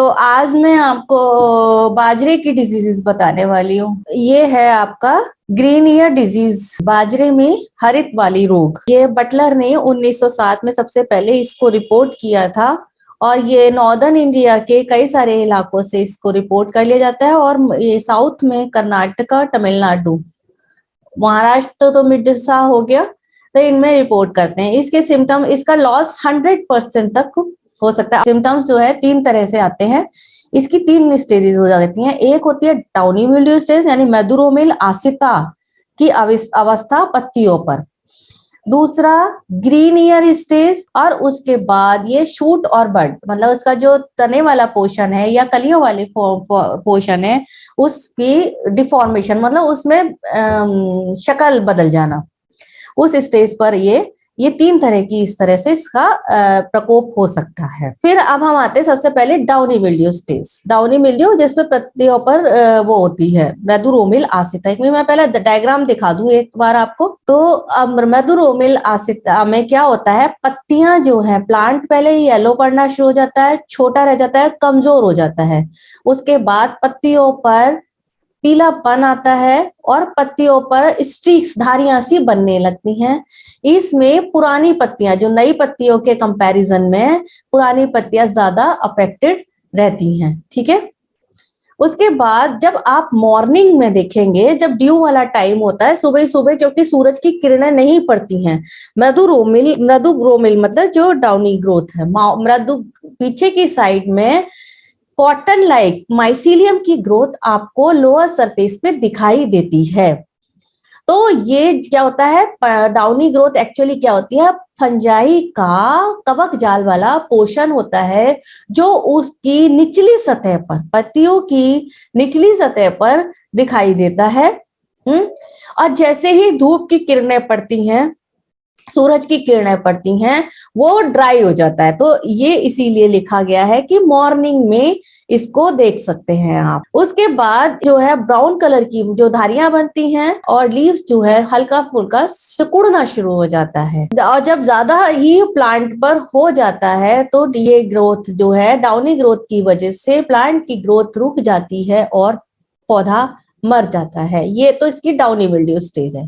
आज मैं आपको बाजरे की डिजीजेस बताने वाली हूँ। ये है आपका ग्रीन ईयर डिजीज, बाजरे में हरित वाली रोग। ये बटलर ने 1907 में सबसे पहले इसको रिपोर्ट किया था और ये नॉर्दर्न इंडिया के कई सारे इलाकों से इसको रिपोर्ट कर लिया जाता है और ये साउथ में कर्नाटका, तमिलनाडु, महाराष्ट्र तो मिड सा हो गया, तो इनमें रिपोर्ट करते हैं। इसके सिम्टम, इसका लॉस 100% तक हो सकता है। सिम्टम्स जो है 3 तरह से आते हैं। इसकी 3 स्टेजेस हो जाती हैं। एक होती है डाउनी मिल्ड्यू स्टेज, यानी मेदुरोमिल आसिता की अवस्था पत्तियों पर। दूसरा ग्रीन ईयर स्टेज, और उसके बाद ये शूट और बड, मतलब उसका जो तने वाला पोर्शन है या कलियों वाले पोर्शन है उसकी डिफॉर्मेशन, मतलब उसमें शक्ल बदल जाना, उस स्टेज पर ये 3 तरह की इस तरह से इसका प्रकोप हो सकता है। फिर अब हम आते हैं सबसे पहले downy mildew stage. Downy mildew जिसमें पत्तियों पर वो होती है मेदुरोमिल आसिता। मैं पहले डायग्राम दिखा दूं एक बार आपको। तो अब मेदुरोमिल आसिता में क्या होता है, पत्तियां जो है, प्लांट पहले ही येलो पड़ना शुरू हो जाता है, छोटा रह जाता है, कमजोर हो जाता है। उसके बाद पत्तियों पर पीलापन आता है और पत्तियों पर स्ट्रीक्स, धारियां सी बनने लगती हैं। इसमें पुरानी पत्तियां, जो नई पत्तियों के कंपैरिजन में पुरानी पत्तियां ज्यादा अफेक्टेड रहती हैं। ठीक है। उसके बाद जब आप मॉर्निंग में देखेंगे, जब ड्यू वाला टाइम होता है, सुबह सुबह, क्योंकि सूरज की किरणें नहीं पड़ती हैं, मृदु ग्रोमिल मतलब जो डाउनी ग्रोथ है, मृदु पीछे की साइड में कॉटन लाइक माइसीलियम की ग्रोथ आपको लोअर सरफेस पे दिखाई देती है। तो ये क्या होता है, डाउनी ग्रोथ एक्चुअली क्या होती है, फंजाई का कवक जाल वाला पोर्शन होता है जो उसकी निचली सतह पर, पत्तियों की निचली सतह पर दिखाई देता है। और जैसे ही धूप की किरणें पड़ती हैं, सूरज की किरणें पड़ती हैं, वो ड्राई हो जाता है। तो ये इसीलिए लिखा गया है कि मॉर्निंग में इसको देख सकते हैं आप। उसके बाद जो है ब्राउन कलर की जो धारियां बनती हैं और लीव्स जो है हल्का फुल्का सिकुड़ना शुरू हो जाता है। और जब ज्यादा ही प्लांट पर हो जाता है तो ये ग्रोथ जो है, डाउनी ग्रोथ की वजह से प्लांट की ग्रोथ रुक जाती है और पौधा मर जाता है। ये तो इसकी डाउनी मिल्ड्यू स्टेज है।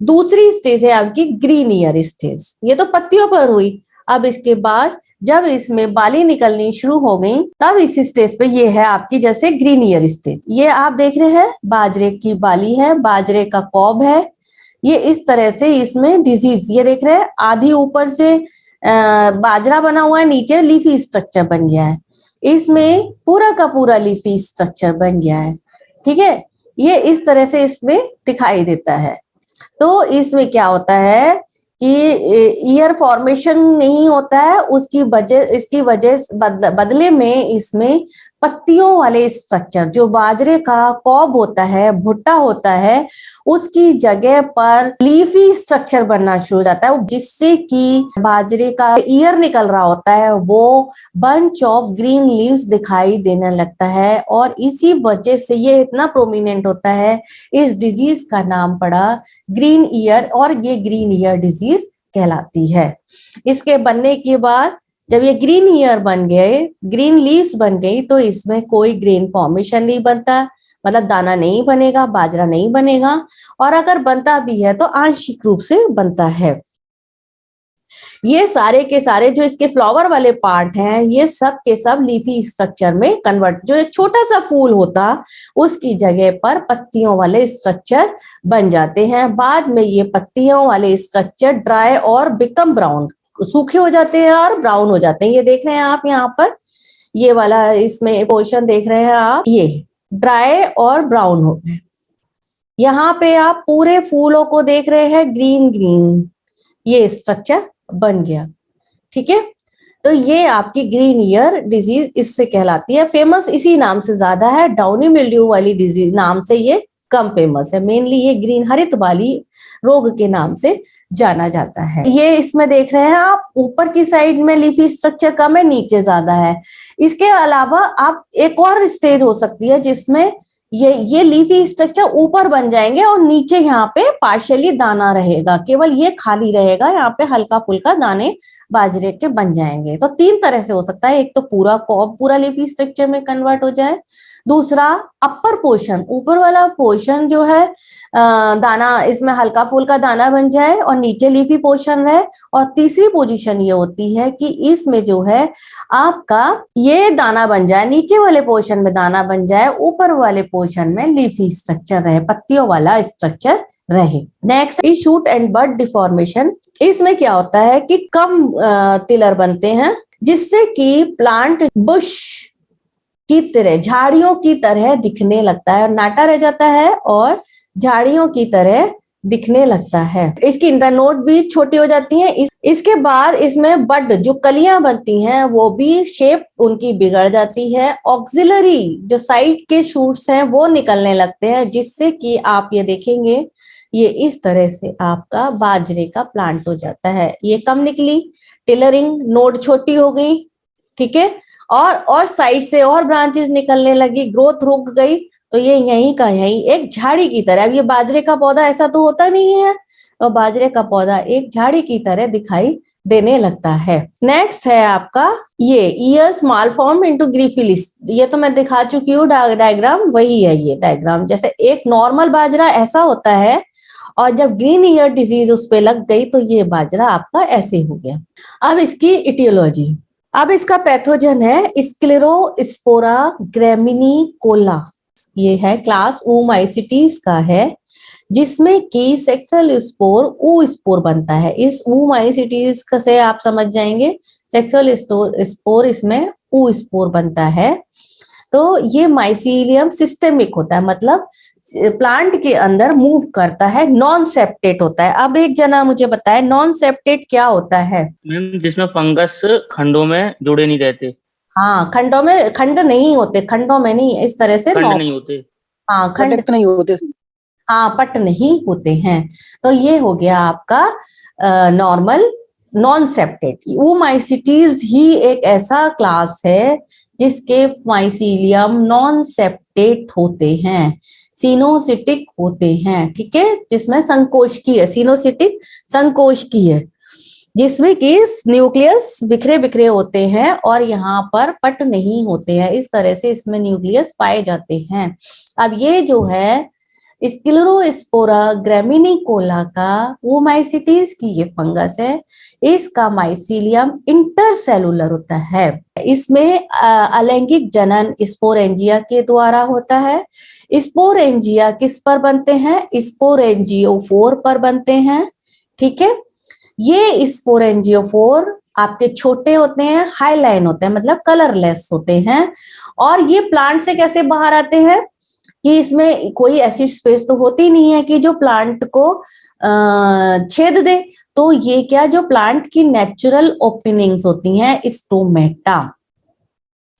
दूसरी स्टेज है आपकी ग्रीन ईयर स्टेज। ये तो पत्तियों पर हुई। अब इसके बाद जब इसमें बाली निकलनी शुरू हो गई, तब इस स्टेज पे ये है आपकी जैसे ग्रीन ईयर स्टेज। ये आप देख रहे हैं बाजरे की बाली है, बाजरे का कॉब है। ये इस तरह से इसमें डिजीज, ये देख रहे हैं आधी ऊपर से बाजरा बना हुआ है, नीचे लीफी स्ट्रक्चर बन गया है। इसमें पूरा का पूरा लीफी स्ट्रक्चर बन गया है। ठीक है। ये इस तरह से इसमें दिखाई देता है। तो इसमें क्या होता है कि ईयर फॉर्मेशन नहीं होता है, इसकी वजह बदले में इसमें पत्तियों वाले स्ट्रक्चर, जो बाजरे का कॉब होता है, भुट्टा होता है, उसकी जगह पर लीफी स्ट्रक्चर बनना शुरू हो जाता है, जिससे कि बाजरे का ईयर निकल रहा होता है वो बंच ऑफ ग्रीन लीव्स दिखाई देने लगता है। और इसी वजह से ये इतना प्रोमिनेंट होता है, इस डिजीज का नाम पड़ा ग्रीन ईयर, और ये ग्रीन ईयर डिजीज कहलाती है। इसके बनने के बाद जब ये ग्रीन ईयर बन गए, ग्रीन लीव्स बन गई, तो इसमें कोई ग्रेन फॉर्मेशन नहीं बनता, मतलब दाना नहीं बनेगा, बाजरा नहीं बनेगा, और अगर बनता भी है तो आंशिक रूप से बनता है। ये सारे के सारे जो इसके फ्लावर वाले पार्ट हैं, ये सब के सब लीफी स्ट्रक्चर में कन्वर्ट, जो एक छोटा सा फूल होता उसकी जगह पर पत्तियों वाले स्ट्रक्चर बन जाते हैं। बाद में ये पत्तियों वाले स्ट्रक्चर ड्राई और बिकम ब्राउन, सूखे हो जाते हैं और ब्राउन हो जाते हैं। ये देख रहे हैं आप यहाँ पर, ये वाला इसमें पोर्शन देख रहे हैं आप, ये ड्राई और ब्राउन हो गए। यहाँ पे आप पूरे फूलों को देख रहे हैं, ग्रीन ग्रीन ये स्ट्रक्चर बन गया। ठीक है। तो ये आपकी ग्रीन ईयर डिजीज इससे कहलाती है। फेमस इसी नाम से ज्यादा है, डाउनी मिल्ड्यू वाली डिजीज नाम से ये कम फेमस है। मेनली ये ग्रीन हरित वाली रोग के नाम से जाना जाता है। ये इसमें देख रहे हैं आप, ऊपर की साइड में लीफी स्ट्रक्चर कम है, नीचे ज्यादा है। इसके अलावा आप एक और स्टेज हो सकती है जिसमें ये लीफी स्ट्रक्चर ऊपर बन जाएंगे और नीचे यहाँ पे पार्शियली दाना रहेगा, केवल ये खाली रहेगा, यहाँ पे हल्का फुल्का दाने बाजरे के बन जाएंगे। तो तीन तरह से हो सकता है, एक तो पूरा कॉब पूरा लीफी स्ट्रक्चर में कन्वर्ट हो जाए, दूसरा अपर पोर्शन ऊपर वाला पोर्शन जो है दाना, इसमें हल्का फुल्का दाना बन जाए और नीचे लीफी पोर्शन रहे, और तीसरी पोजीशन ये होती है कि इसमें जो है आपका ये दाना बन जाए, नीचे वाले पोर्शन में दाना बन जाए, ऊपर वाले पोर्शन में लीफी स्ट्रक्चर रहे, पत्तियों वाला स्ट्रक्चर रहे। Next is shoot and bud deformation. इसमें क्या होता है कि कम टिलर बनते हैं, जिससे कि प्लांट बुश की तरह, झाड़ियों की तरह दिखने लगता है, नाटा रह जाता है और झाड़ियों की तरह दिखने लगता है। इसकी इंटरनोड भी छोटी हो जाती है। इसके बाद इसमें बड जो कलियां बनती हैं वो भी शेप उनकी बिगड़ जाती है। ऑक्सिलरी जो साइड के शूट्स हैं वो निकलने लगते हैं, जिससे कि आप ये देखेंगे ये इस तरह से आपका बाजरे का प्लांट हो जाता है। ये कम निकली, टिलरिंग, नोड छोटी हो गई, ठीक है, और साइड से और ब्रांचेस निकलने लगी, ग्रोथ रुक गई, तो ये यहीं का यहीं एक झाड़ी की तरह। अब ये बाजरे का पौधा ऐसा तो होता नहीं है, तो बाजरे का पौधा एक झाड़ी की तरह दिखाई देने लगता है। नेक्स्ट है आपका ये ईयर्स मालफॉर्म इनटू ग्रीफिलिस। ये तो मैं दिखा चुकी हूँ डायग्राम, वही है ये डायग्राम। जैसे एक नॉर्मल बाजरा ऐसा होता है, और जब ग्रीन ईयर डिजीज उस पे लग गई तो ये बाजरा आपका ऐसे हो गया। अब इसकी इटियोलॉजी, अब इसका पैथोजन है स्क्लेरोस्पोरा ग्रामिनिकोला। ये है क्लास ऊमाइसिटीज का है, जिसमें कि सेक्सुअल स्पोर ऊ स्पोर बनता है। इस ऊमाइसिटीज से आप समझ जाएंगे सेक्सुअल स्पोर इसमें ऊ स्पोर बनता है। तो ये माइसीलियम सिस्टेमिक होता है, मतलब प्लांट के अंदर मूव करता है, नॉन सेप्टेट होता है। अब एक जना मुझे बताए नॉन सेप्टेट क्या होता है? मैम जिसमें फंगस खंडों में जुड़े नहीं रहते। हाँ, खंडों में, खंड नहीं होते, खंडों में नहीं, इस तरह से खंड नहीं होते, हाँ खंड नहीं होते, हाँ पट नहीं होते हैं। तो ये हो गया आपका नॉर्मल नॉन सेप्टेट। ऊमाइसिटीज ही एक ऐसा क्लास है जिसके माइसीलियम नॉन सेप्टेट होते हैं, सिनोसिटिक होते हैं, ठीक है, जिसमें संकोचकी है, सिनोसिटिक संकोचकी है, जिसमें कि न्यूक्लियस बिखरे बिखरे होते हैं और यहाँ पर पट नहीं होते हैं। इस तरह से इसमें न्यूक्लियस पाए जाते हैं। अब ये जो है स्क्लेरोस्पोरा ग्रामिनिकोला का वोमाइसिटीज की ये फंगस है, इसका माइसीलियम इंटरसेलुलर होता है। इसमें अलैंगिक जनन स्पोरेंजिया के द्वारा होता है। स्पोरेंजिया किस पर बनते हैं? स्पोरेंजियोफोर पर बनते हैं, ठीक है। ये स्पोरेंजियोफोर आपके छोटे होते हैं, हाईलाइन होते हैं, मतलब कलरलेस होते हैं। और ये प्लांट से कैसे बाहर आते हैं कि इसमें कोई ऐसी स्पेस तो होती नहीं है कि जो प्लांट को छेद दे, तो ये क्या, जो प्लांट की नेचुरल ओपनिंग्स होती हैं, स्टोमेटा,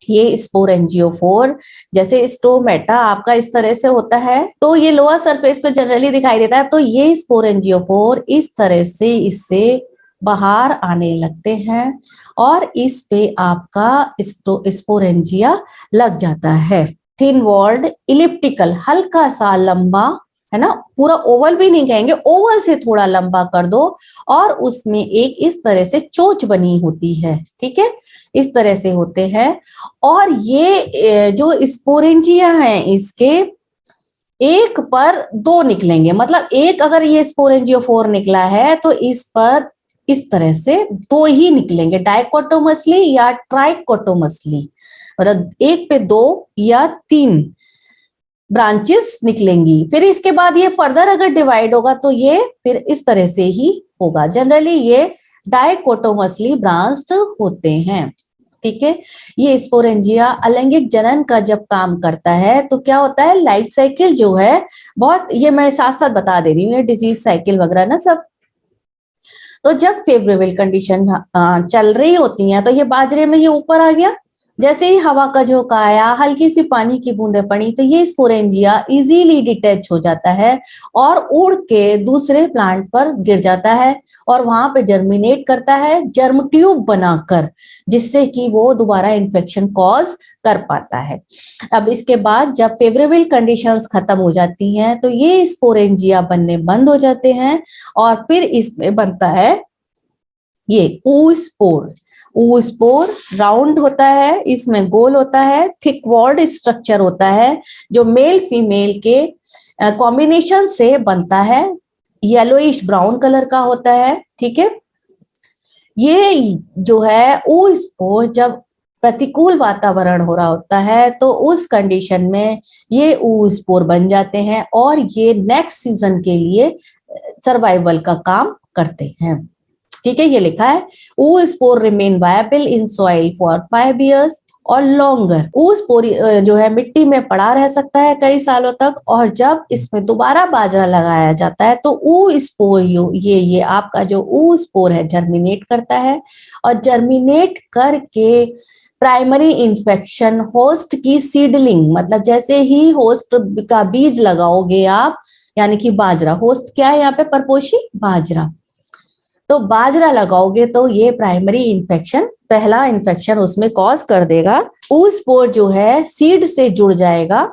ये स्पोरेंजियोफोर जैसे स्टोमेटा आपका इस तरह से होता है, तो ये लोअर सरफेस पे जनरली दिखाई देता है। तो ये स्पोरेंजियोफोर इस तरह से इससे बाहर आने लगते हैं और इस पे आपका स्पोरेंजिया लग जाता है। थिन वॉल्ड इलिप्टिकल, हल्का सा लंबा, है ना, पूरा ओवल भी नहीं कहेंगे, ओवल से थोड़ा लंबा कर दो, और उसमें एक इस तरह से चोंच बनी होती है, ठीक है, इस तरह से होते हैं। और ये जो स्पोरेंजिया हैं इसके एक पर दो निकलेंगे, मतलब एक अगर ये स्पोरेंजियोफोर निकला है तो इस पर इस तरह से दो ही निकलेंगे, डाइकोटोमसली या ट्राइकोटोमसली, मतलब एक पे दो या तीन ब्रांचेस निकलेंगी। फिर इसके बाद ये फर्दर अगर डिवाइड होगा तो ये फिर इस तरह से ही होगा। जनरली ये डाइकोटोमसली ब्रांच्ड होते हैं, ठीक है। ये स्पोरेंजिया अलैंगिक जनन का जब काम करता है तो क्या होता है, लाइफ साइकिल जो है बहुत, ये मैं साथ साथ बता दे रही हूँ, ये डिजीज साइकिल वगैरह ना सब। तो जब फेवरेबल कंडीशन चल रही होती है तो ये बाजरे में ये ऊपर आ गया, जैसे ही हवा का झोंका आया, हल्की सी पानी की बूंदें पड़ी, तो ये स्पोरेंजिया इजीली डिटैच हो जाता है और उड़ के दूसरे प्लांट पर गिर जाता है और वहां पे जर्मिनेट करता है जर्म ट्यूब बनाकर, जिससे कि वो दोबारा इन्फेक्शन कॉज कर पाता है। अब इसके बाद जब फेवरेबल कंडीशंस खत्म हो जाती हैं तो ये स्पोरेंजिया बनने बंद हो जाते हैं और फिर इसमें बनता है ये oospore। oospore राउंड होता है, इसमें गोल होता है, थिक वॉल्ड स्ट्रक्चर होता है जो मेल फीमेल के कॉम्बिनेशन से बनता है, येलोइश ब्राउन कलर का होता है। ठीक है, ये जो है oospore जब प्रतिकूल वातावरण हो रहा होता है तो उस कंडीशन में ये oospore बन जाते हैं और ये नेक्स्ट सीजन के लिए सर्वाइवल का काम करते हैं। ठीक है, ये लिखा है oospore remain viable in soil for 5 years और longer। oospore जो है मिट्टी में पड़ा रह सकता है कई सालों तक और जब इसमें दोबारा बाजरा लगाया जाता है तो oospore ये आपका जो oospore है जर्मिनेट करता है और जर्मिनेट करके प्राइमरी इन्फेक्शन होस्ट की सीडलिंग, मतलब जैसे ही होस्ट का बीज लगाओगे आप, यानी कि बाजरा, होस्ट क्या है यहाँ पे, परपोषी बाजरा, तो बाजरा लगाओगे तो ये प्राइमरी इन्फेक्शन, पहला इन्फेक्शन उसमें कॉज कर देगा। oospore जो है सीड से जुड़ जाएगा,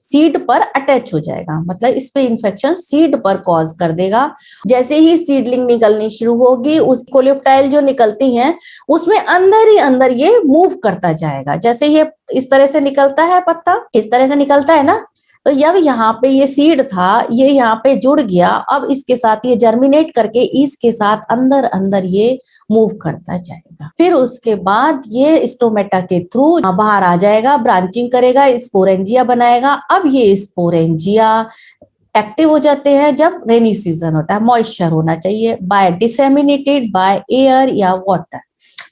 सीड पर अटैच हो जाएगा, मतलब इस पे इन्फेक्शन सीड पर कॉज कर देगा। जैसे ही सीडलिंग निकलनी शुरू होगी, उस कोलेप्टाइल जो निकलती हैं उसमें अंदर ही अंदर ये मूव करता जाएगा। जैसे ये इस तरह से निकलता है पत्ता, इस तरह से निकलता है ना, तो जब यहाँ पे ये सीड था, ये यहाँ पे जुड़ गया, अब इसके साथ ये जर्मिनेट करके इसके साथ अंदर अंदर ये मूव करता जाएगा। फिर उसके बाद ये स्टोमेटा के थ्रू बाहर आ जाएगा, ब्रांचिंग करेगा, स्पोरेंजिया बनाएगा। अब ये स्पोरेंजिया एक्टिव हो जाते हैं जब रेनी सीजन होता है, मॉइस्चर होना चाहिए, बाय डिसेमिनेटेड बाय एयर या वाटर,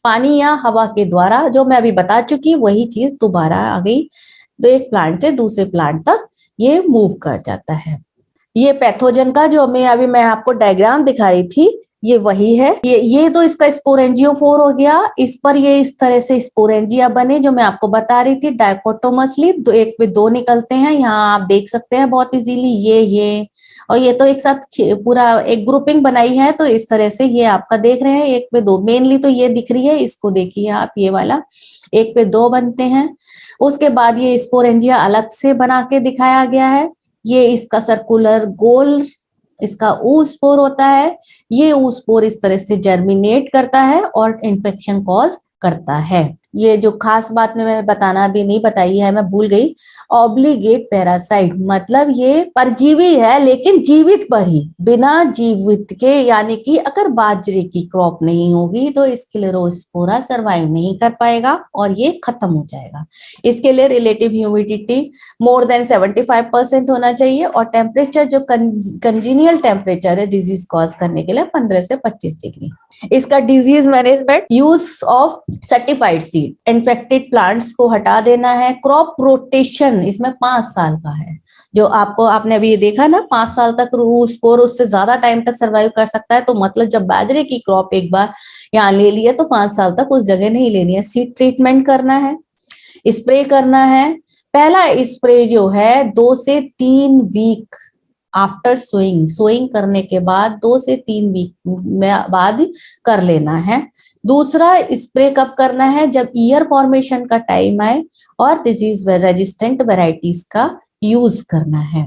पानी या हवा के द्वारा, जो मैं अभी बता चुकी वही चीज दोबारा आ गई, तो एक प्लांट से दूसरे प्लांट तक ये मूव कर जाता है। ये पैथोजन का जो मैं आपको डायग्राम दिखा रही थी, ये वही है। ये तो इसका स्पोरेंजियोफोर हो गया, इस पर ये इस तरह से स्पोरेंजिया बने जो मैं आपको बता रही थी डायकोटोमसली, एक पे दो निकलते हैं, यहाँ आप देख सकते हैं बहुत इजीली, ये और ये तो एक साथ पूरा एक ग्रुपिंग बनाई है, तो इस तरह से ये आपका देख रहे हैं, एक पे दो, मेनली तो ये दिख रही है, इसको देखिए आप, ये वाला एक पे दो बनते हैं। उसके बाद ये स्पोरेंजिया अलग से बना के दिखाया गया है, ये इसका सर्कुलर गोल इसका oospore होता है, ये oospore इस तरह से जर्मिनेट करता है और इन्फेक्शन कॉज करता है। ये जो खास बात में मैंने बताना अभी नहीं बताई है, मैं भूल गई, ऑब्लिगेट पैरासाइट, मतलब ये परजीवी है लेकिन जीवित पर ही, बिना जीवित के, यानी कि अगर बाजरे की क्रॉप नहीं होगी तो स्क्लेरोस्पोरा सर्वाइव नहीं कर पाएगा और ये खत्म हो जाएगा। इसके लिए रिलेटिव ह्यूमिडिटी मोर देन 75% होना चाहिए और टेम्परेचर जो कंजीनियल टेम्परेचर है डिजीज कॉज करने के लिए 15 से 25 डिग्री। इसका disease management, use of certified seed, infected plants को हटा देना है, क्रॉप रोटेशन इसमें 5 साल का है, जो आपने अभी ये देखा ना 5 साल तक oospore उससे ज्यादा टाइम तक सर्वाइव कर सकता है, तो मतलब जब बाजरे की क्रॉप एक बार यहाँ ले ली है तो 5 साल तक उस जगह नहीं लेनी है। सीड ट्रीटमेंट करना है, स्प्रे करना है। पहला स्प्रे जो है 2 से 3 वीक आफ्टर सोइंग करने के बाद 2 से 3 वीक में बाद कर लेना है। दूसरा स्प्रे कब करना है, जब ईयर फॉर्मेशन का टाइम आए और डिजीज रेजिस्टेंट वेराइटीज का यूज करना है।